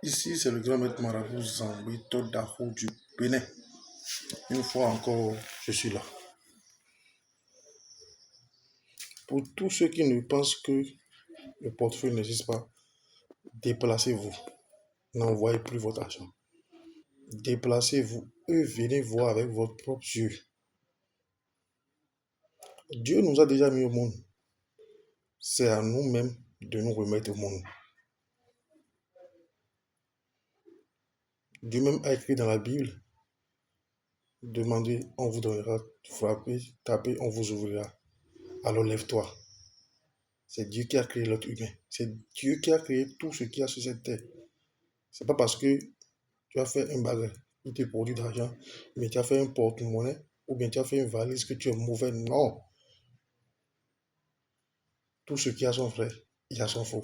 Ici, c'est le grand maître marabout Zambito Daho du Bénin. Une fois encore, je suis là. Pour tous ceux qui ne pensent que le portefeuille n'existe pas, déplacez-vous. N'envoyez plus votre argent. Déplacez-vous et venez voir avec votre propre yeux. Dieu nous a déjà mis au monde. C'est à nous-mêmes de nous remettre au monde. Dieu même a écrit dans la Bible, demandez, on vous donnera, frappez, tapez, on vous ouvrira. Alors lève-toi. C'est Dieu qui a créé l'être humain. C'est Dieu qui a créé tout ce qu'il y a sur cette terre. C'est pas parce que tu as fait un bagage qui te produit d'argent, mais tu as fait un porte-monnaie ou bien tu as fait une valise que tu es mauvais. Non. Tout ce qui a son vrai, il a son faux.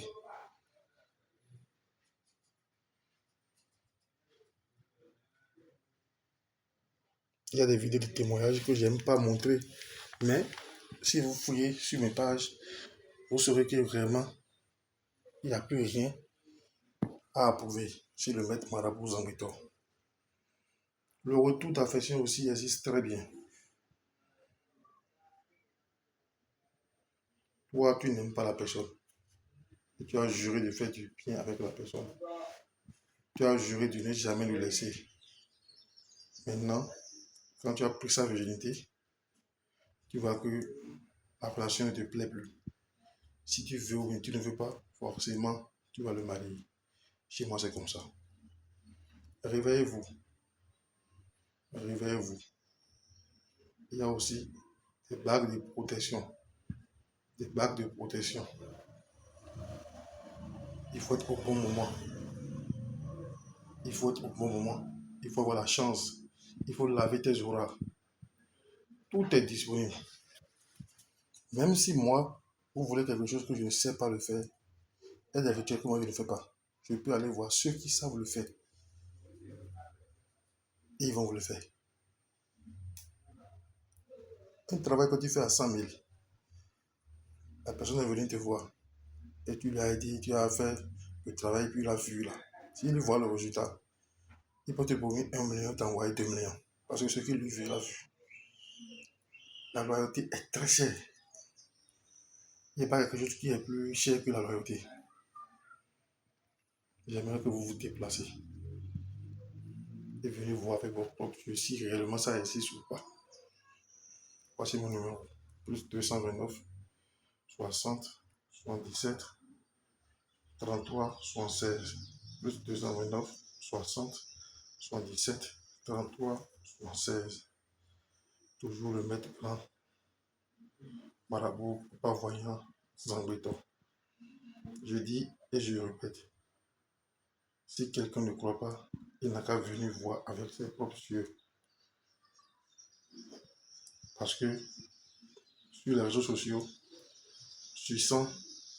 Il y a des vidéos de témoignages que je n'aime pas montrer, mais si vous fouillez sur mes pages, vous saurez que vraiment, il n'y a plus rien à approuver chez le maître marabout Zambito. Le retour d'affection aussi existe très bien. Toi, tu n'aimes pas la personne. Et tu as juré de faire du bien avec la personne. Tu as juré de ne jamais le laisser. Maintenant, quand tu as pris sa virginité, tu vois que la relation ne te plaît plus. Si tu veux ou bien tu ne veux pas, forcément, tu vas le marier. Chez moi, c'est comme ça. Réveillez-vous. Réveillez-vous. Il y a aussi des bagues de protection. Des bagues de protection. Il faut être au bon moment. Il faut être au bon moment. Il faut avoir la chance. Il faut laver tes auras. Tout est disponible. Même si moi, vous voulez quelque chose que je ne sais pas le faire, il y a des rituels que moi je ne fais pas. Je peux aller voir ceux qui savent le faire. Et ils vont vous le faire. Un travail que tu fais à 100 000, la personne est venue te voir. Et tu lui as dit, tu as fait le travail, puis il a vu là. S'il voit le résultat, il peut te promettre 1 million, t'envoyer 2 millions. Parce que ce qu'il lui veut, il a vu. La loyauté est très chère. Il n'y a pas quelque chose qui est plus cher que la loyauté. J'aimerais que vous vous déplacez et venez voir avec votre propre yeux si réellement ça existe ou pas. Voici mon numéro. Plus 229 60 77 33 76. Plus 229 60 77 33 76. Toujours le maître plan marabout, pas voyant, sans béton. Je dis et je répète, si quelqu'un ne croit pas, il n'a qu'à venir voir avec ses propres yeux. Parce que sur les réseaux sociaux, sur 100,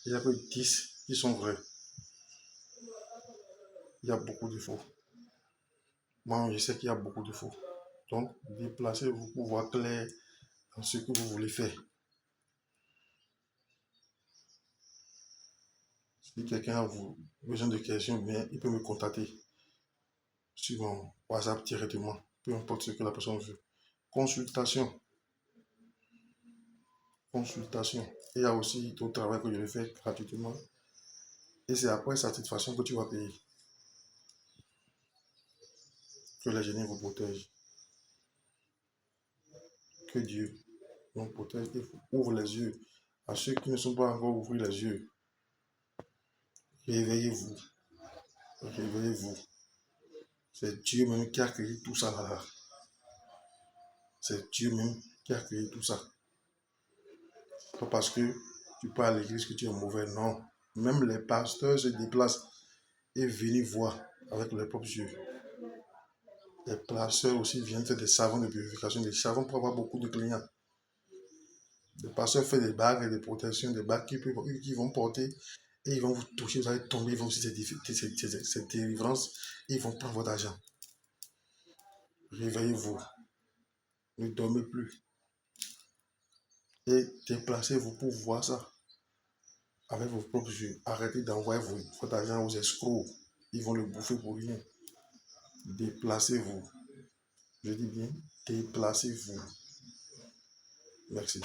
il n'y a que 10 qui sont vrais. Il y a beaucoup de faux. Moi, je sais qu'il y a beaucoup de faux. Donc, déplacez-vous pour voir clair dans ce que vous voulez faire. Si quelqu'un a besoin de questions, bien, il peut me contacter sur mon WhatsApp directement, peu importe ce que la personne veut. Consultation. Consultation. Il y a aussi ton travail que je le fais gratuitement. Et c'est après satisfaction que tu vas payer. Que les génies vous protègent. Que Dieu nous protège et ouvre les yeux à ceux qui ne sont pas encore ouverts les yeux. Réveillez-vous. Réveillez-vous. C'est Dieu même qui a créé tout ça là. C'est Dieu même qui a créé tout ça. Pas parce que tu pars à l'église que tu es mauvais, non. Même les pasteurs se déplacent et viennent voir avec leurs propres yeux. Les pasteurs aussi viennent faire des savons de purification, des savons pour avoir beaucoup de clients. Les pasteurs font des bagues et des protections, des bagues qui vont porter et ils vont vous toucher, vous allez tomber, ils vont aussi cette délivrance et ils vont prendre votre argent. Réveillez-vous, ne dormez plus et déplacez-vous pour voir ça avec vos propres yeux. Arrêtez d'envoyer votre argent aux escrocs. ils vont le bouffer pour rien. Déplacez-vous. Je dis bien, déplacez-vous. Merci.